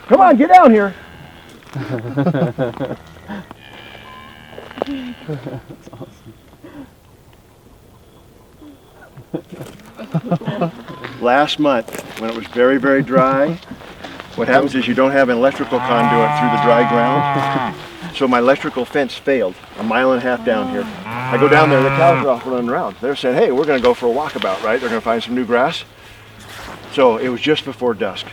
Come on, get down here. That's awesome. Last month, when it was very, very dry, what happens is you don't have an electrical conduit through the dry ground. So my electrical fence failed, 1.5 miles down here. I go down there, the cows are off running around. They're saying, hey, we're gonna go for a walkabout, right? They're gonna find some new grass. So it was just before dusk.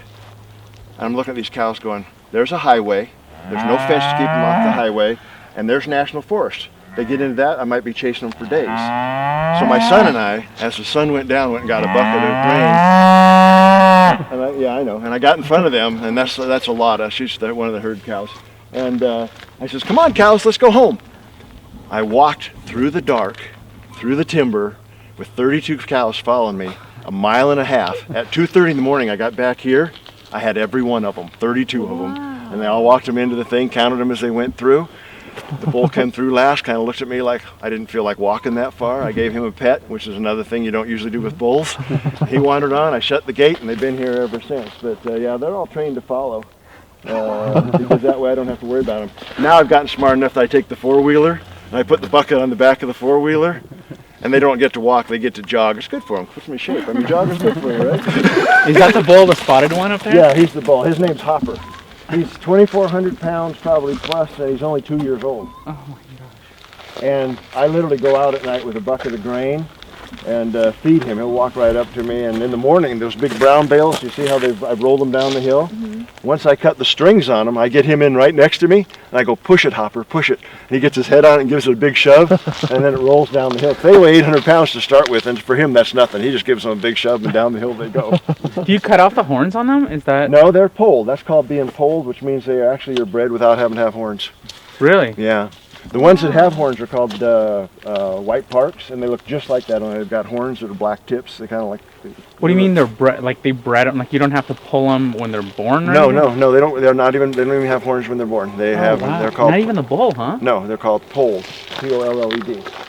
And I'm looking at these cows going, there's a highway, there's no fence to keep them off the highway, and there's national forest. They get into that, I might be chasing them for days. So my son and I, as the sun went down, went and got a bucket of grain. And yeah, I know. And I got in front of them, and that's a lot. She's one of the herd cows. And I says, come on, cows, let's go home. I walked through the dark, through the timber, with 32 cows following me, 1.5 miles. At 2:30 in the morning, I got back here. I had every one of them, 32 of them. And they all walked them into the thing, counted them as they went through. The bull came through last, kind of looked at me like I didn't feel like walking that far. I gave him a pet, which is another thing you don't usually do with bulls. He wandered on, I shut the gate, and they've been here ever since. But yeah, they're all trained to follow. Because that way I don't have to worry about them. Now I've gotten smart enough that I take the four-wheeler, and I put the bucket on the back of the four-wheeler, and they don't get to walk, they get to jog. It's good for them, puts them in shape. I mean, jogging's good for you, right? Is that the bull, the spotted one up there? Yeah, he's the bull. His name's Hopper. He's 2,400 pounds probably plus, and he's only 2 years old. Oh my gosh. And I literally go out at night with a bucket of grain and feed him. He'll walk right up to me, and in the morning, those big brown bales, you see how I've rolled them down the hill? Mm-hmm. Once I cut the strings on them, I get him in right next to me, and I go, push it, Hopper, push it. And he gets his head on it and gives it a big shove, and then it rolls down the hill. They weigh 800 pounds to start with, and for him, that's nothing. He just gives them a big shove, and down the hill they go. Do you cut off the horns on them? Is that? No, they're polled. That's called being polled, which means they actually are bred without having to have horns. Really? Yeah. The ones that have horns are called white parks, and they look just like that. Only they've got horns that are black tips. They kind of like. What do you mean they're bred? Like they bred them? Like you don't have to pull them when they're born? No, no. They don't. They're not even. They don't even have horns when they're born. They have. Wow. They're called. Not even the bull, huh? No, they're called polled. Polled.